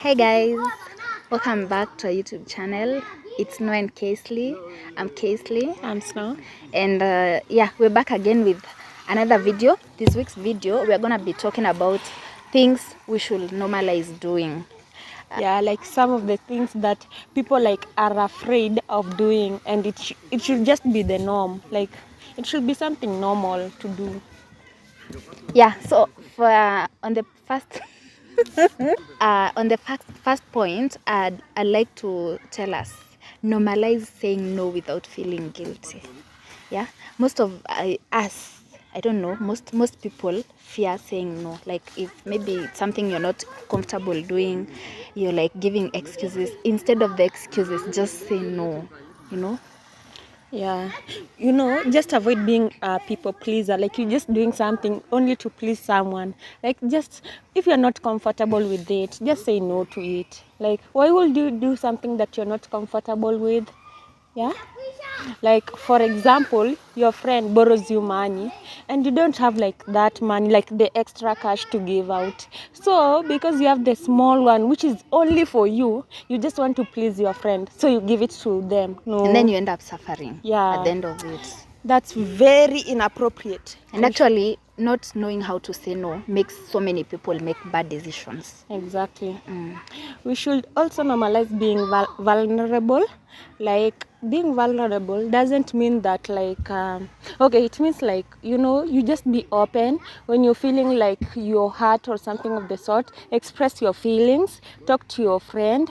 Hey guys, welcome back to our YouTube channel. It's No and Casely. I'm Casely. I'm Snow. And yeah, we're back again with another video. This week's video, we're gonna be talking about things we should normalize doing. Yeah, like some of the things that people like are afraid of doing, and it should just be the norm. Like it should be something normal to do. Yeah, so for on the first first point, I'd like to tell us normalize saying no without feeling guilty. Yeah, most of us, I don't know, most people fear saying no. Like if maybe it's something you're not comfortable doing, you're like giving excuses. Instead of the excuses, just say no, you know. Yeah, just avoid being a people pleaser. Like you're just doing something only to please someone. Like just if you're not comfortable with it, just say no to it. Like why would you do something that you're not comfortable with? Yeah. Like for example, your friend borrows you money and you don't have like that money, like the extra cash to give out. So because you have the small one which is only for you, you just want to please your friend, so you give it to them. No. And then you end up suffering at Yeah, the end of it. that's very inappropriate. And actually, not knowing how to say no makes so many people make bad decisions. Exactly. We should also normalize being vulnerable. Like being vulnerable doesn't mean that like okay, it means like you just be open when you're feeling like you're hurt or something of the sort. Express your feelings, talk to your friend.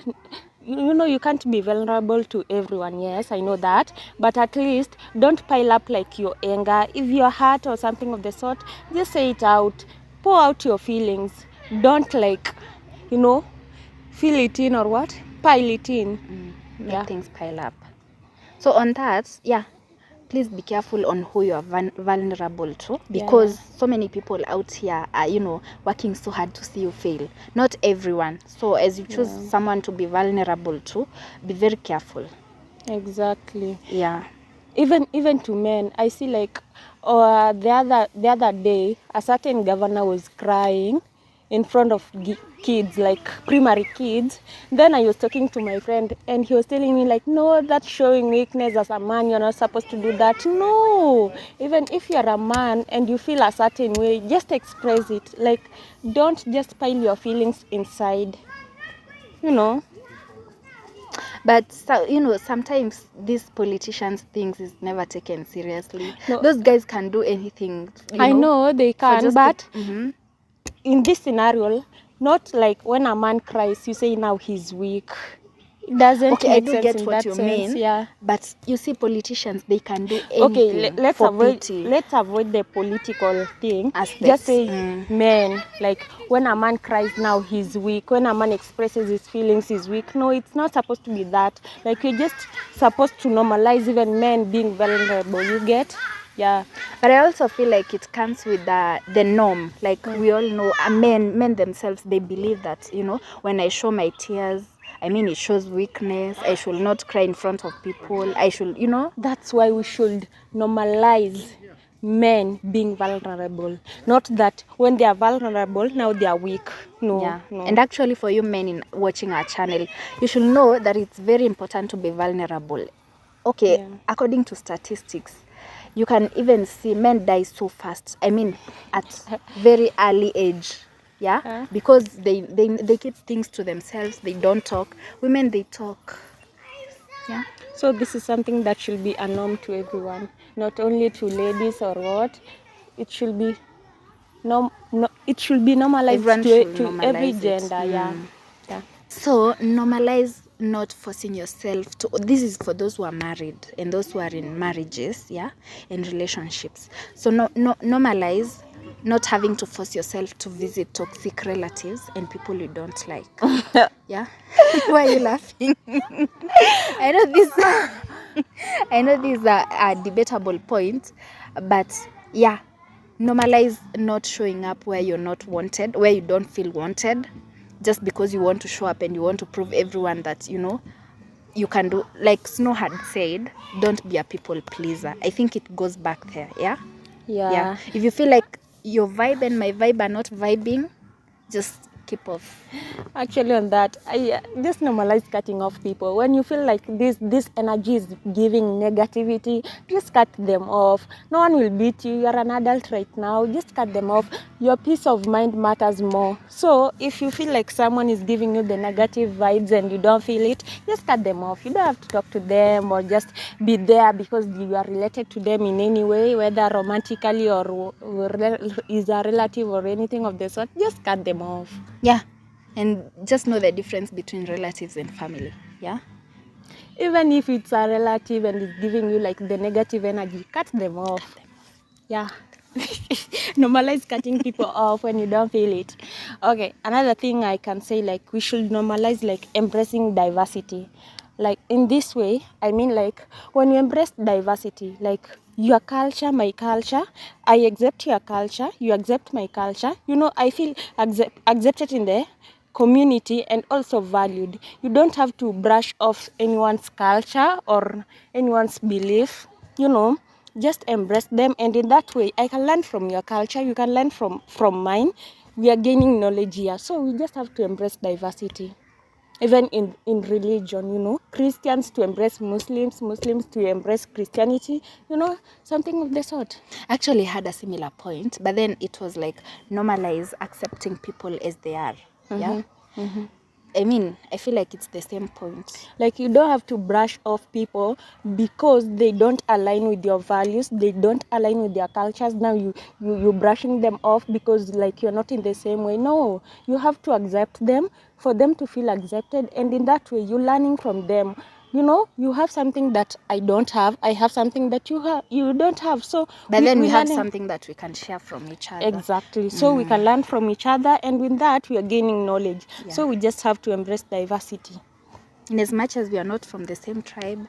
You can't be vulnerable to everyone. Yes, I know that, but at least don't pile up like your anger. If you're hurt or something of the sort, just say it out. Pour out your feelings. Don't like feel it in or what, pile it in. Make things pile up. So on that, yeah, please be careful on who you are vulnerable to, because so many people out here are working so hard to see you fail. Not everyone. So as you choose someone to be vulnerable to, be very careful. Exactly. Yeah. Even to men, I see like the other day a certain governor was crying in front of kids, like primary kids. Then I was talking to my friend and he was telling me like, no, that's showing weakness. As a man, you're not supposed to do that. No, even if you're a man and you feel a certain way, just express it. Like don't just pile your feelings inside. But sometimes these politicians things is never taken seriously. No. Those guys can do anything. I know they can, but mm-hmm. in this scenario, not like when a man cries, you say now he's weak. It doesn't okay, make I do sense get in what that you sense. mean. Yeah. But you see, politicians, they can do anything. Okay, let's avoid pity. let's avoid the political thing. Aspects. Just say men. Like when a man cries now he's weak. When a man expresses his feelings he's weak. No, it's not supposed to be that. Like you're just supposed to normalize even men being vulnerable. You get? Yeah. But I also feel like it comes with the norm. Like we all know, men themselves, they believe that when I show my tears, it shows weakness. I should not cry in front of people. I should, That's why we should normalize men being vulnerable. Not that when they are vulnerable, now they are weak. No, yeah. no. And actually, for you men watching our channel, you should know that it's very important to be vulnerable. Okay, according to statistics, you can even see men die so fast. At very early age. Yeah, because they keep things to themselves. They don't talk. Women, they talk. Yeah. So this is something that should be a norm to everyone, not only to ladies or what. It should be it should be normalized to every gender. Yeah. So normalize not forcing yourself to. This is for those who are married and those who are in marriages, in relationships. So normalize not having to force yourself to visit toxic relatives and people you don't like. Yeah. Why are you laughing? I know these are a debatable point, but yeah, normalize not showing up where you're not wanted, where you don't feel wanted, just because you want to show up and you want to prove everyone that you can do. Like Snow had said, don't be a people pleaser. I think it goes back there. Yeah. If you feel like your vibe and my vibe are not vibing, just keep off? Actually, on that, I just normalize cutting off people. When you feel like this energy is giving negativity, just cut them off. No one will beat you. You're an adult right now. Just cut them off. Your peace of mind matters more. So if you feel like someone is giving you the negative vibes and you don't feel it, just cut them off. You don't have to talk to them or just be there because you are related to them in any way, whether romantically or is a relative or anything of the sort. Just cut them off. Yeah. And just know the difference between relatives and family. Yeah. Even if it's a relative and it's giving you like the negative energy, cut them off. Yeah. Normalize cutting people off when you don't feel it. Okay, another thing I can say, like, we should normalize like embracing diversity. Like in this way, I mean, like when you embrace diversity, like your culture, my culture, I accept your culture, you accept my culture, you know, I feel accepted in the community and also valued. You don't have to brush off anyone's culture or anyone's belief, you know, just embrace them, and in that way I can learn from your culture, you can learn from mine. We are gaining knowledge here, so we just have to embrace diversity. Even in religion, you know, Christians to embrace Muslims, Muslims to embrace Christianity, you know, something of the sort. Actually had a similar point, but then it was like normalize accepting people as they are. Yeah. I mean, I feel like it's the same point. Like you don't have to brush off people because they don't align with your values, they don't align with their cultures. Now you brushing them off because like you're not in the same way. No, you have to accept them for them to feel accepted, and in that way you're learning from them. You know, you have something that I don't have, I have something that you don't have. So But then we have learning something that we can share from each other. Exactly. So we can learn from each other, and with that we are gaining knowledge. Yeah. So we just have to embrace diversity. In as much as we are not from the same tribe,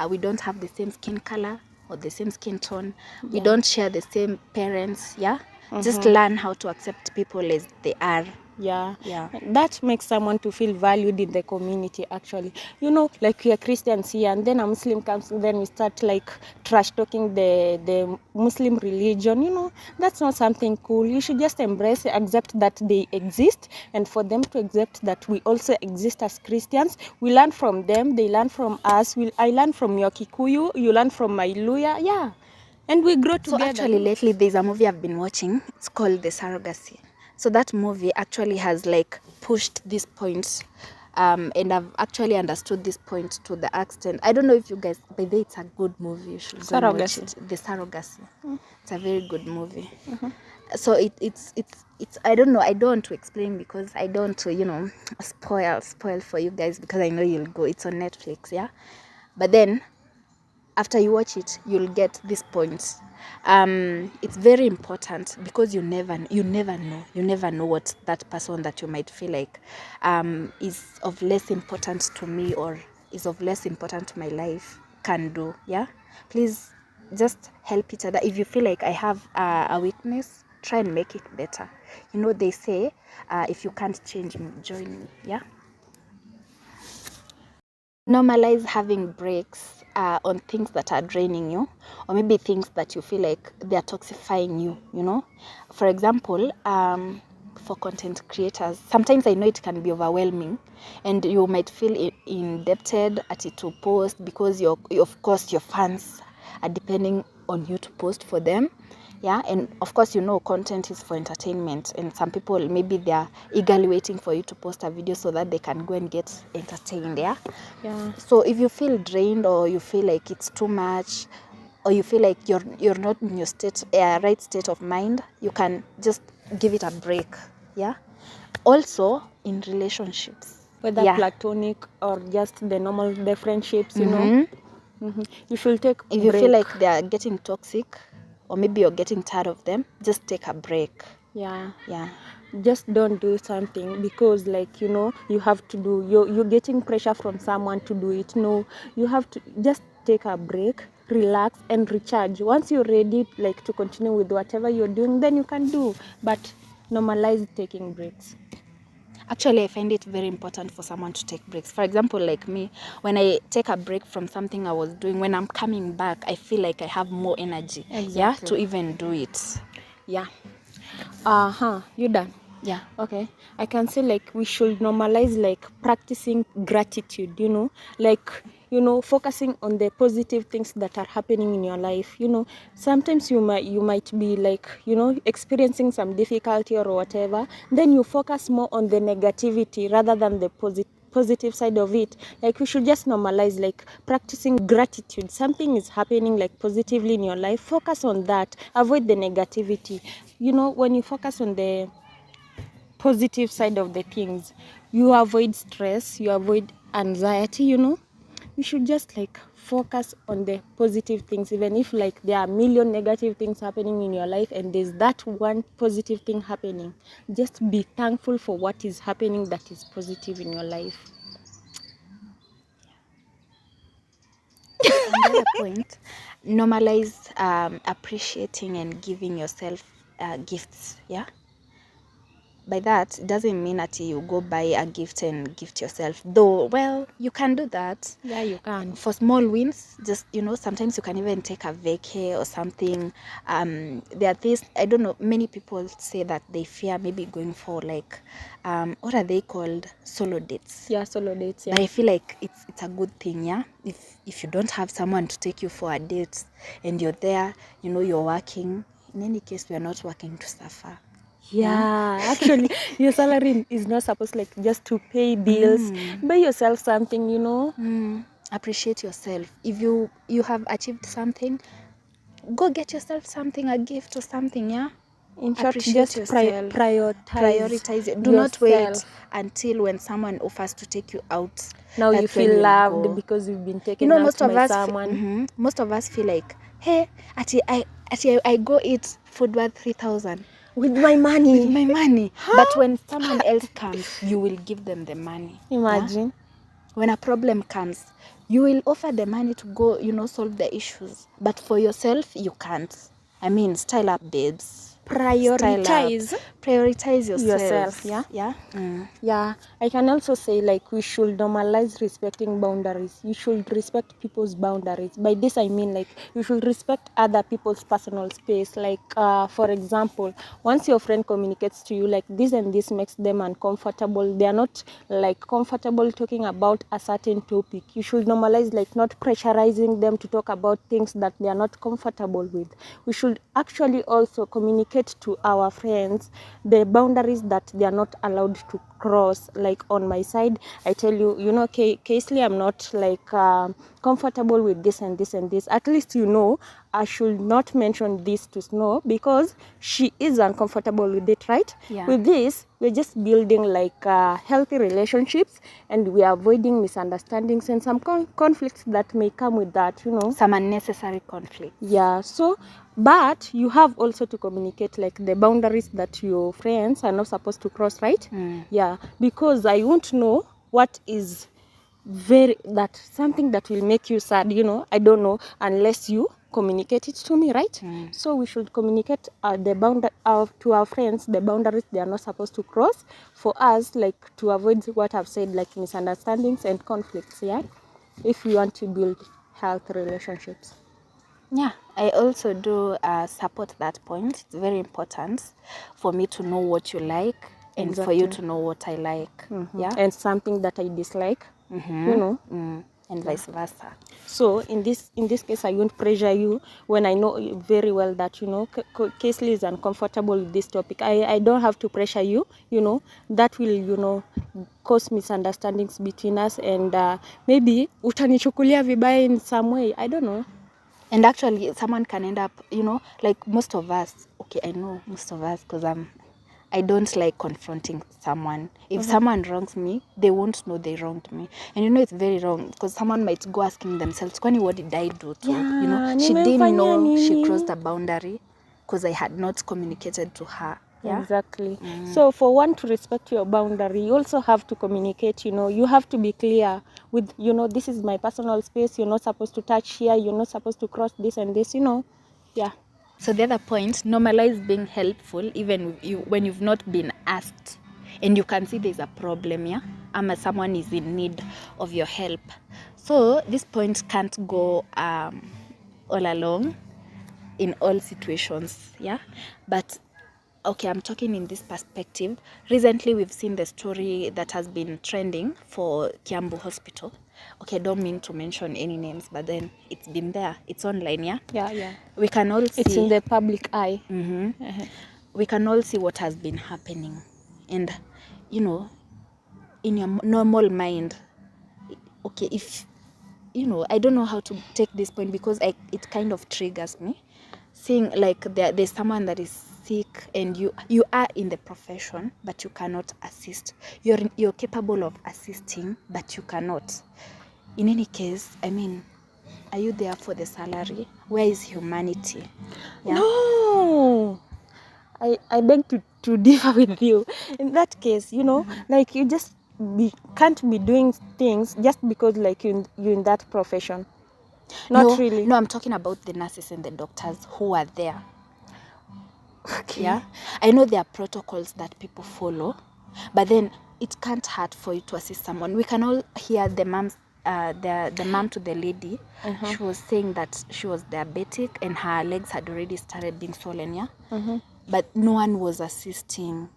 we don't have the same skin color or the same skin tone, we don't share the same parents. Yeah. Just learn how to accept people as they are. Yeah. Yeah. That makes someone to feel valued in the community, actually. You know, like we are Christians here, and then a Muslim comes, and then we start like trash talking the Muslim religion. You know, that's not something cool. You should just embrace, accept that they exist, and for them to accept that we also exist as Christians. We learn from them, they learn from us. I learn from your Kikuyu, you learn from my Luya. Yeah. And we grow together. So actually lately there's a movie I've been watching. It's called The Surrogacy. So that movie actually has like pushed this point, and I've actually understood this point to the extent. I don't know if you guys, by the way, it's a good movie. You should go and watch it. The Surrogacy. It's a very good movie. So it's I don't know. I don't want to explain because I don't want to, you know, spoil for you guys because I know you'll go. It's on Netflix, yeah. But then after you watch it, you'll get this point. It's very important because you never know what that person that you might feel like is of less importance to me or is of less important to my life can do. Yeah, please just help each other. If you feel like I have a weakness, try and make it better. You know, they say if you can't change me, join me. Yeah. Normalize having breaks on things that are draining you, or maybe things that you feel like they are toxifying you, you know. For example, for content creators, sometimes I know it can be overwhelming and you might feel indebted at it to post because of course your fans are depending on you to post for them. Yeah, and of course, you know, content is for entertainment, and some people maybe they are eagerly waiting for you to post a video so that they can go and get entertained. Yeah. So if you feel drained or you feel like it's too much, or you feel like you're not in your right state of mind, you can just give it a break. Yeah. Also in relationships, whether platonic or just the friendships, you know, you should take if you feel like they are getting toxic, or maybe you're getting tired of them, just take a break. Yeah. Just don't do something because, like, you know, you have to do, you're getting pressure from someone to do it. No, you have to just take a break, relax and recharge. Once you're ready, like, to continue with whatever you're doing, then you can do, but normalize taking breaks. Actually, I find it very important for someone to take breaks. For example, like me, when I take a break from something I was doing, when I'm coming back, I feel like I have more energy. Exactly. Yeah, to even do it. Yeah. You done? Yeah. Okay, I can say like we should normalize like practicing gratitude, like focusing on the positive things that are happening in your life. Sometimes you might be like experiencing some difficulty or whatever, then you focus more on the negativity rather than the positive side of it. Like we should just normalize like practicing gratitude. Something is happening like positively in your life, focus on that, avoid the negativity. When you focus on the positive side of the things, you avoid stress, you avoid anxiety. You should just like focus on the positive things, even if like there are a million negative things happening in your life and there's that one positive thing happening. Just be thankful for what is happening that is positive in your life. Another point, normalize appreciating and giving yourself gifts. Yeah. By that, it doesn't mean that you go buy a gift and gift yourself. Though, well, you can do that. Yeah, you can. For small wins, just, sometimes you can even take a vacay or something. There are things, I don't know, many people say that they fear maybe going for like, what are they called? Solo dates. Yeah, solo dates, yeah. But I feel like it's a good thing, yeah? If you don't have someone to take you for a date and you're there, you're working. In any case, we are not working to suffer. Yeah, actually, your salary is not supposed like just to pay bills. Buy yourself something. Appreciate yourself. If you have achieved something, go get yourself something, a gift or something. Yeah. In short, Appreciate just yourself. Prioritize it. Do not wait until when someone offers to take you out. Now you That's when feel you'll loved go. because you've been taken out by someone. Most of us feel like, hey, I go eat food worth 3,000 with my money. with my money. But when someone else comes, you will give them the money. Imagine. Yeah? When a problem comes, you will offer the money to go, solve the issues. But for yourself, you can't. I mean, style up, babes. Prioritize yourself. Yeah. Yeah. Yeah, I can also say like we should normalize respecting boundaries. You should respect people's boundaries. By this I mean like you should respect other people's personal space. Like for example, once your friend communicates to you like this and this makes them uncomfortable, they are not like comfortable talking about a certain topic, you should normalize like not pressurizing them to talk about things that they are not comfortable with. We should actually also communicate to our friends the boundaries that they are not allowed to cross. Like on my side, I tell you, Casely, I'm not like comfortable with this and this and this. At least I should not mention this to Snow because she is uncomfortable with it, right? Yeah. With this, we're just building like healthy relationships, and we are avoiding misunderstandings and some conflicts that may come with that, Some unnecessary conflicts. Yeah, so, but you have also to communicate like the boundaries that your friends are not supposed to cross, right? Yeah, because I won't know what is something that will make you sad, I don't know unless you communicate it to me, right? So we should communicate to our friends the boundaries they are not supposed to cross for us, like to avoid what I've said, like misunderstandings and conflicts. Yeah, if we want to build healthy relationships. Yeah, I also do support that point. It's very important for me to know what you like and for you to know what I like. Yeah, and something that I dislike. And vice versa. So in this case, I won't pressure you when I know very well that Casely is uncomfortable with this topic. I don't have to pressure you. That will cause misunderstandings between us, and maybe utanichukulia vibaya in some way. I don't know. And actually, someone can end up, like most of us. Okay, I know most of us because I don't like confronting someone. If someone wrongs me, they won't know they wronged me. And it's very wrong because someone might go asking themselves, Kwani, what did I do to? She didn't know she crossed a boundary because I had not communicated to her. Yeah? Exactly. So for one to respect your boundary, you also have to communicate, you have to be clear with, this is my personal space, you're not supposed to touch here, you're not supposed to cross this and this, yeah. So the other point, normalize being helpful even when you've not been asked and you can see there's a problem, yeah? Someone is in need of your help. So this point can't go all along in all situations, yeah? But okay, I'm talking in this perspective. Recently, we've seen the story that has been trending for Kiambu Hospital. Okay, I don't mean to mention any names, but then it's been there. It's online, yeah? Yeah. We can all see. It's in the public eye. We can all see what has been happening. And, you know, in your normal mind, okay, if, you know, I don't know how to take this point because it kind of triggers me. Seeing like there's someone that is sick and you are in the profession but you cannot assist. You're capable of assisting but you cannot. In any case, I mean, are you there for the salary? Where is humanity? Yeah? No, I beg to differ with you. In that case, you know, like you just can't be doing things just because like you in that profession. Not really. No, I'm talking about the nurses and the doctors who are there. Okay. Yeah, I know there are protocols that people follow, but then it can't hurt for you to assist someone. We can all hear the mom to the lady. She was saying that she was diabetic and her legs had already started being swollen. Yeah, but no one was assisting.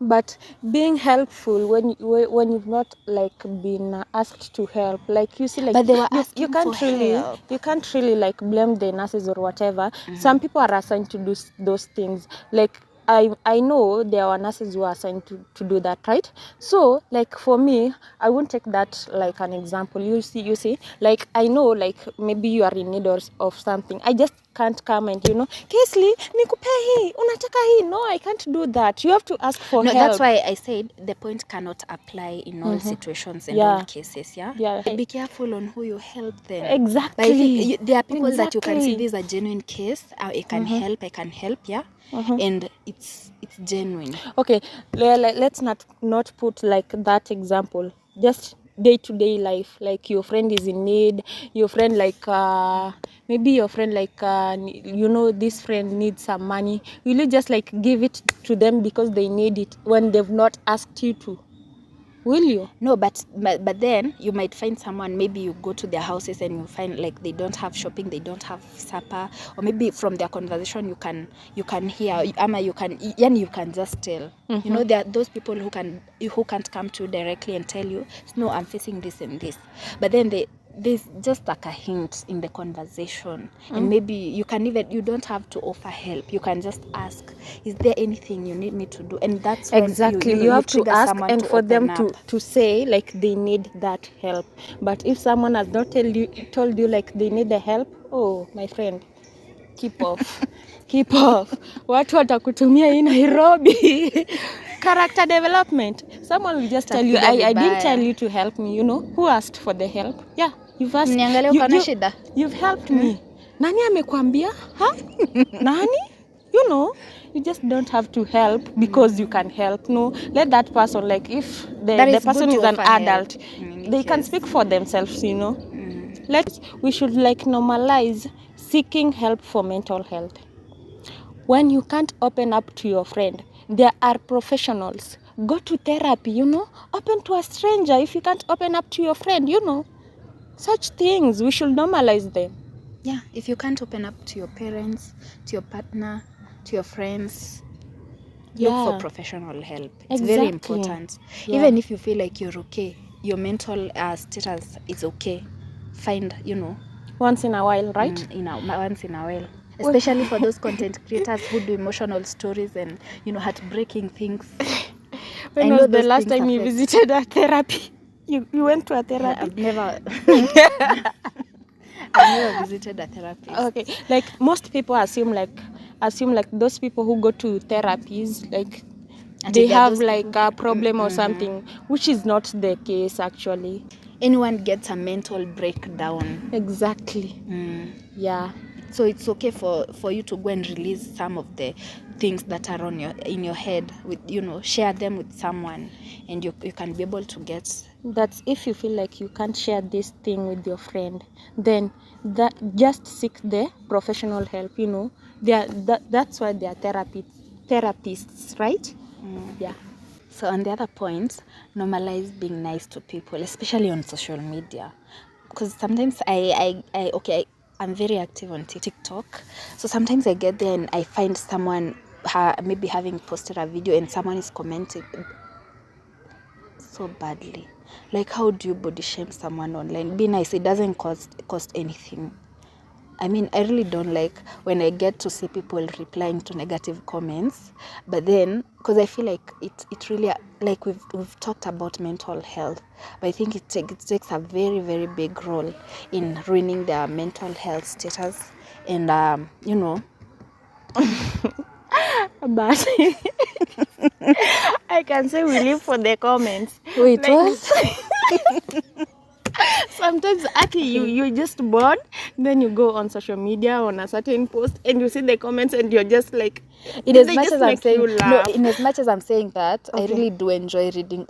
But being helpful when you've not like been asked to help, like you see, like But they were you asking can't for really help. you can't really like blame the nurses or whatever. Some people are assigned to do those things. Like I know there are nurses who are assigned to do that, right? So like for me, I won't take that like an example. You see, like I know like maybe you are in need of something. I just can't come and Kesley, nikupe hii, unataka hii. No, I can't do that. You have to ask for No, help. that's why I said the point cannot apply in all situations and all cases. Yeah. Be careful on who you help them. Exactly. But I think there are people that you can see this is a genuine case. I can help. Yeah. And it's genuine. Okay, let's not put like that example. Just day-to-day life, like your friend is in need, your friend like maybe your friend like this friend needs some money. Will you just like give it to them because they need it when they've not asked you to? Will you? No, but then you might find someone, maybe you go to their houses and you find like they don't have shopping, they don't have supper, or maybe from their conversation you can hear, you can just tell. You know, there are those people who can't come to you directly and tell you, no, I'm facing this and this. But then there's just like a hint in the conversation, and maybe you don't have to offer help. You can just ask, is there anything you need me to do? And that's when exactly you have to ask and for them to to say like they need that help. But if someone has not told you like they need the help, oh my friend, keep off. Keep off. Watu watakutumia in Nairobi. Character development. Someone will just tell you, I didn't tell you to help me, who asked for the help? Yeah, you've asked. You've helped me. Nani amekwambia? Huh? Nani? You just don't have to help because you can help. No, let that person, like if the person is an adult, they can speak for themselves, we should like normalize seeking help for mental health. When you can't open up to your friend, there are professionals. Go to therapy, open to a stranger if you can't open up to your friend, such things, we should normalize them. Yeah, if you can't open up to your parents, to your partner, to your friends, look for professional help. It's very important. Even if you feel like you're okay, your mental status is okay, find, once in a while, right? Once in a while. Especially for those content creators who do emotional stories and, heartbreaking things. When was the last time you visited a therapy? You went to a therapy? I've never visited a therapist. Okay, like most people assume like those people who go to therapies, like they have like a problem or something, which is not the case actually. Anyone gets a mental breakdown. Exactly. Yeah. So it's okay for you to go and release some of the things that are in your head, with share them with someone, and you can be able to get. That's if you feel like you can't share this thing with your friend, then just seek the professional help. That's why they are therapists, right? Yeah. So on the other point, normalize being nice to people, especially on social media, because sometimes I'm very active on TikTok. So sometimes I get there and I find someone maybe having posted a video and someone is commenting so badly. Like, how do you body shame someone online? Be nice. It doesn't cost anything. I mean, I really don't like when I get to see people replying to negative comments, but then, because I feel like it really, like we've talked about mental health, but I think it takes a very, very big role in ruining their mental health status, and you know. But I can say we live for the comments. Wait, Like, what? sometimes actually you're just bored, then you go on social media on a certain post and you see the comments and you're just like, In as they much just as I'm make saying you laugh. in as much as I'm saying that, I Okay. really do enjoy reading.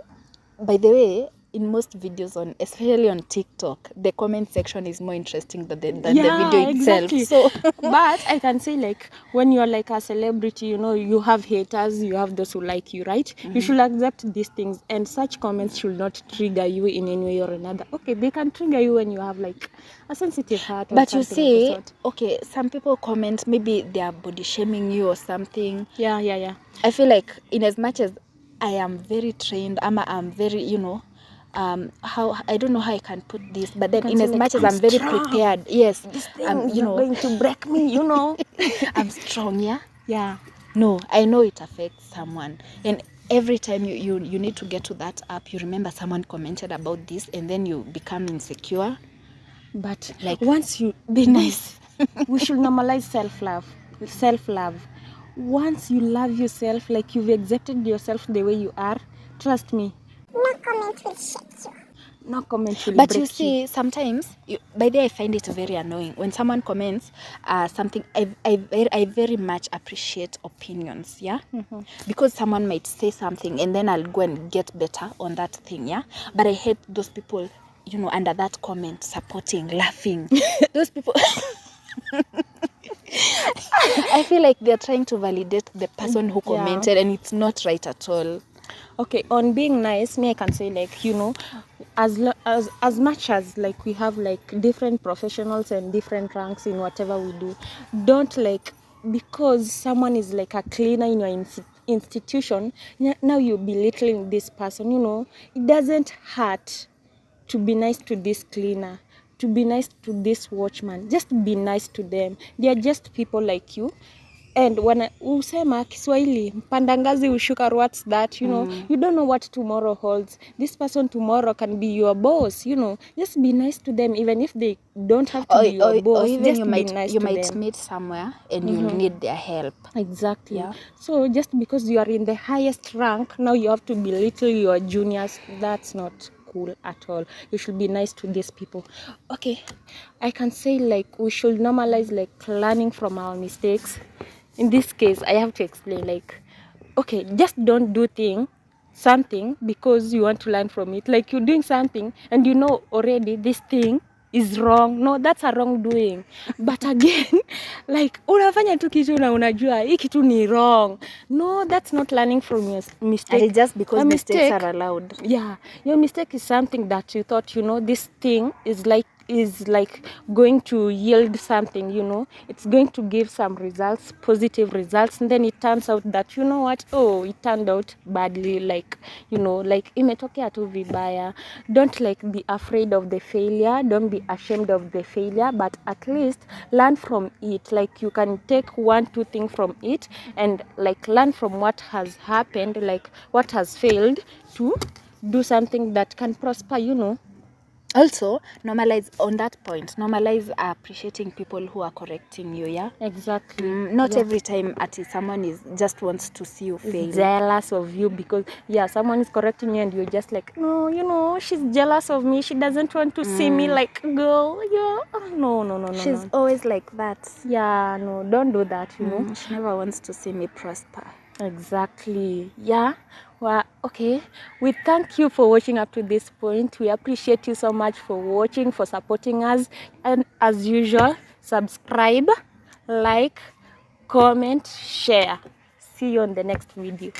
By the way, in most videos especially on TikTok, the comment section is more interesting than the video itself. Exactly. So But I can say, like, when you're like a celebrity, you know, you have haters, you have those who like you, right? You should accept these things, and such comments should not trigger you in any way or another. Okay, they can trigger you when you have like a sensitive heart or but you something of the see, sort. okay, some people comment, maybe they are body shaming you or something. Yeah. I feel like in as much as I am very trained, I'm very, how I don't know how I can put this, but then can in say as like, much as "I'm I'm very strong. prepared, yes, This thing is you not know, going to break me, you know." I'm strong, yeah. Yeah. No, I know it affects someone, and every time you need to get to that app, you remember someone commented about this, and then you become insecure. But Like, once you be nice. we should normalize self-love. Once you love yourself, like you've accepted yourself the way you are, trust me, No comment will shake you. no comment will But you break you. see, sometimes, by the way, I find it very annoying when someone comments something. I very much appreciate opinions, yeah? Because someone might say something and then I'll go and get better on that thing, yeah? But I hate those people, under that comment, supporting, laughing. Those people... I feel like they're trying to validate the person who Yeah. commented, and it's not right at all. Okay, on being nice, me I can say, like, you know, as much as like we have like different professionals and different ranks in whatever we do, don't like, because someone is like a cleaner in your institution, now you're belittling this person. You know, it doesn't hurt to be nice to this cleaner, to be nice to this watchman. Just be nice to them. They are just people like you. And when usema Kiswahili, mpanda ngazi hushuka, what's that? You know, you don't know what tomorrow holds. This person tomorrow can be your boss. You know, just be nice to them, even if they don't have to be your boss. Or even just you be might nice you to might them. meet somewhere and you'll need their help. Exactly. Yeah. So just because you are in the highest rank, now you have to belittle your juniors. That's not cool at all. You should be nice to these people. Okay, I can say, like, we should normalize like learning from our mistakes. In this case, I have to explain, like, okay, just don't do something because you want to learn from it. Like, you're doing something and you know already this thing is wrong. No, that's a wrongdoing. But again, like, unafanya tu kitu na unajua hii kitu ni wrong. No, that's not learning from your mistake. And it's just because A mistakes are allowed. Yeah, your mistake is something that you thought, you know, this thing is like going to yield something, you know, it's going to give some results, positive results, and then it turns out that, you know what, oh, it turned out badly, like, you know, like imetokea tu vibaya. Don't like be afraid of the failure, don't be ashamed of the failure, but at least learn from it. Like, you can take 1-2 things from it and like learn from what has happened, like what has failed, to do something that can prosper, you know. Also, normalize on that point. Normalize appreciating people who are correcting you. Yeah. Exactly. Not Yeah. every time someone is just wants to see you fail. Jealous of you because someone is correcting you and you're just like, no, you know, she's jealous of me, she doesn't want to see me like girl. No, She's no. always like that. Yeah, no, don't do that, you know. She never wants to see me prosper. Exactly. Yeah. Well, okay. We thank you for watching up to this point. We appreciate you so much for watching, for supporting us. And as usual, subscribe, like, comment, share. See you on the next video.